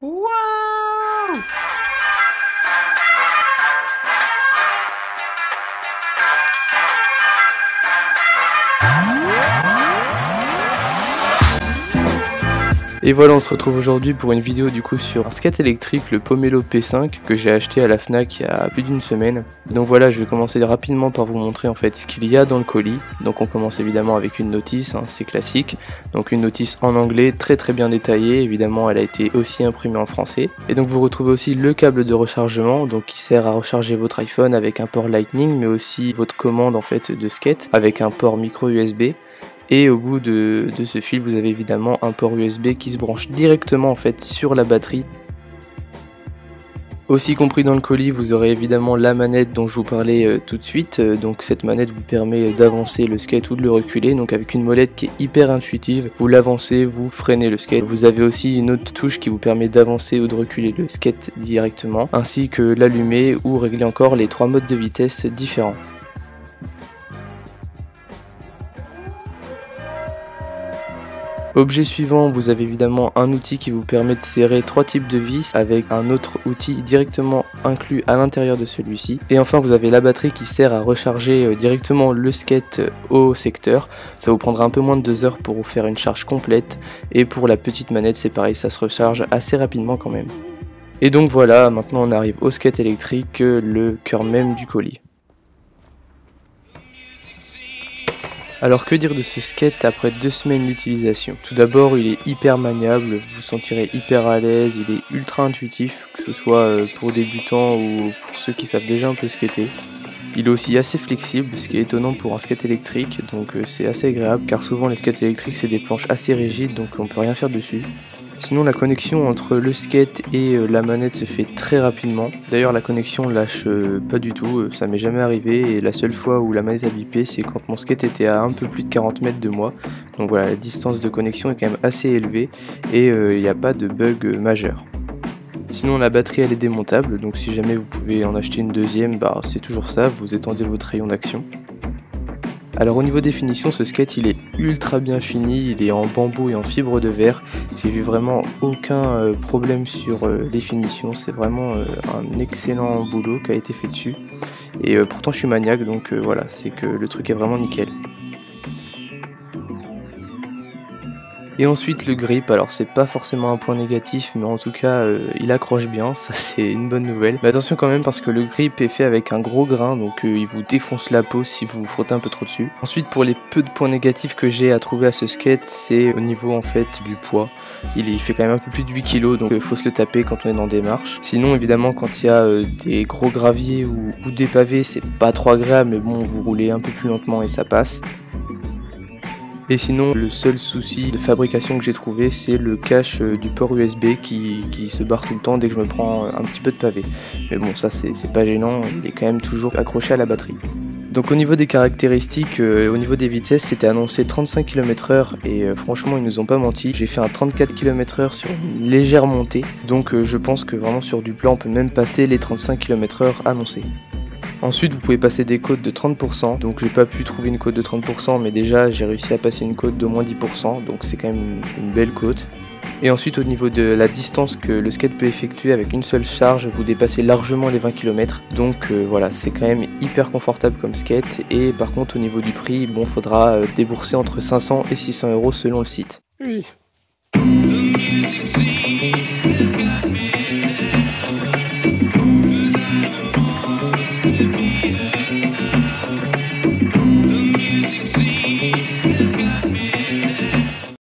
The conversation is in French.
Waouh! Et voilà, on se retrouve aujourd'hui pour une vidéo du coup sur un skate électrique, le Pomelo P5 que j'ai acheté à la Fnac il y a plus d'une semaine. Donc voilà, je vais commencer rapidement par vous montrer en fait ce qu'il y a dans le colis. Donc on commence évidemment avec une notice, hein, c'est classique. Donc une notice en anglais très bien détaillée, évidemment elle a été aussi imprimée en français. Et donc vous retrouvez aussi le câble de rechargement, donc qui sert à recharger votre iPhone avec un port Lightning, mais aussi votre commande en fait de skate avec un port micro USB. Et au bout de ce fil, vous avez évidemment un port USB qui se branche directement en fait sur la batterie. Aussi compris dans le colis, vous aurez évidemment la manette dont je vous parlais tout de suite. Donc cette manette vous permet d'avancer le skate ou de le reculer. Donc avec une molette qui est hyper intuitive, vous l'avancez, vous freinez le skate. Vous avez aussi une autre touche qui vous permet d'avancer ou de reculer le skate directement, ainsi que l'allumer ou régler encore les 3 modes de vitesse différents. Objet suivant, vous avez évidemment un outil qui vous permet de serrer 3 types de vis avec un autre outil directement inclus à l'intérieur de celui-ci. Et enfin vous avez la batterie qui sert à recharger directement le skate au secteur. Ça vous prendra un peu moins de 2 heures pour vous faire une charge complète. Et pour la petite manette c'est pareil, ça se recharge assez rapidement quand même. Et donc voilà, maintenant on arrive au skate électrique, le cœur même du colis. Alors que dire de ce skate après 2 semaines d'utilisation? Tout d'abord il est hyper maniable, vous vous sentirez hyper à l'aise, il est ultra intuitif, que ce soit pour débutants ou pour ceux qui savent déjà un peu skater. Il est aussi assez flexible, ce qui est étonnant pour un skate électrique, donc c'est assez agréable car souvent les skates électriques c'est des planches assez rigides donc on peut rien faire dessus. Sinon la connexion entre le skate et la manette se fait très rapidement. D'ailleurs la connexion lâche pas du tout, ça m'est jamais arrivé et la seule fois où la manette a bipé c'est quand mon skate était à un peu plus de 40 mètres de moi. Donc voilà, la distance de connexion est quand même assez élevée et il n'y a pas de bug majeur. Sinon la batterie elle est démontable, donc si jamais vous pouvez en acheter une deuxième, bah c'est toujours ça, vous étendez votre rayon d'action. Alors au niveau des finitions, ce skate il est ultra bien fini, il est en bambou et en fibre de verre. J'ai vu vraiment aucun problème sur les finitions, c'est vraiment un excellent boulot qui a été fait dessus. Et pourtant je suis maniaque donc voilà, c'est que le truc est vraiment nickel. Et ensuite le grip, alors c'est pas forcément un point négatif mais en tout cas il accroche bien, ça c'est une bonne nouvelle. Mais attention quand même parce que le grip est fait avec un gros grain donc il vous défonce la peau si vous vous frottez un peu trop dessus. Ensuite pour les peu de points négatifs que j'ai à trouver à ce skate, c'est au niveau en fait du poids. Il fait quand même un peu plus de 8 kg donc il faut se le taper quand on est dans des marches. Sinon évidemment quand il y a des gros graviers ou des pavés c'est pas trop agréable mais bon vous roulez un peu plus lentement et ça passe. Et sinon, le seul souci de fabrication que j'ai trouvé, c'est le cache du port USB qui se barre tout le temps dès que je me prends un petit peu de pavé. Mais bon, ça c'est pas gênant, il est quand même toujours accroché à la batterie. Donc au niveau des caractéristiques, au niveau des vitesses, c'était annoncé 35 km/h et franchement ils nous ont pas menti. J'ai fait un 34 km/h sur une légère montée, donc je pense que vraiment sur du plat on peut même passer les 35 km/h annoncés. Ensuite vous pouvez passer des côtes de 30%, donc j'ai pas pu trouver une côte de 30% mais déjà j'ai réussi à passer une côte d'au moins 10%, donc c'est quand même une belle côte. Et ensuite au niveau de la distance que le skate peut effectuer avec une seule charge, vous dépassez largement les 20 km, donc voilà c'est quand même hyper confortable comme skate. Et par contre au niveau du prix, bon faudra débourser entre 500 et 600 € selon le site. Oui.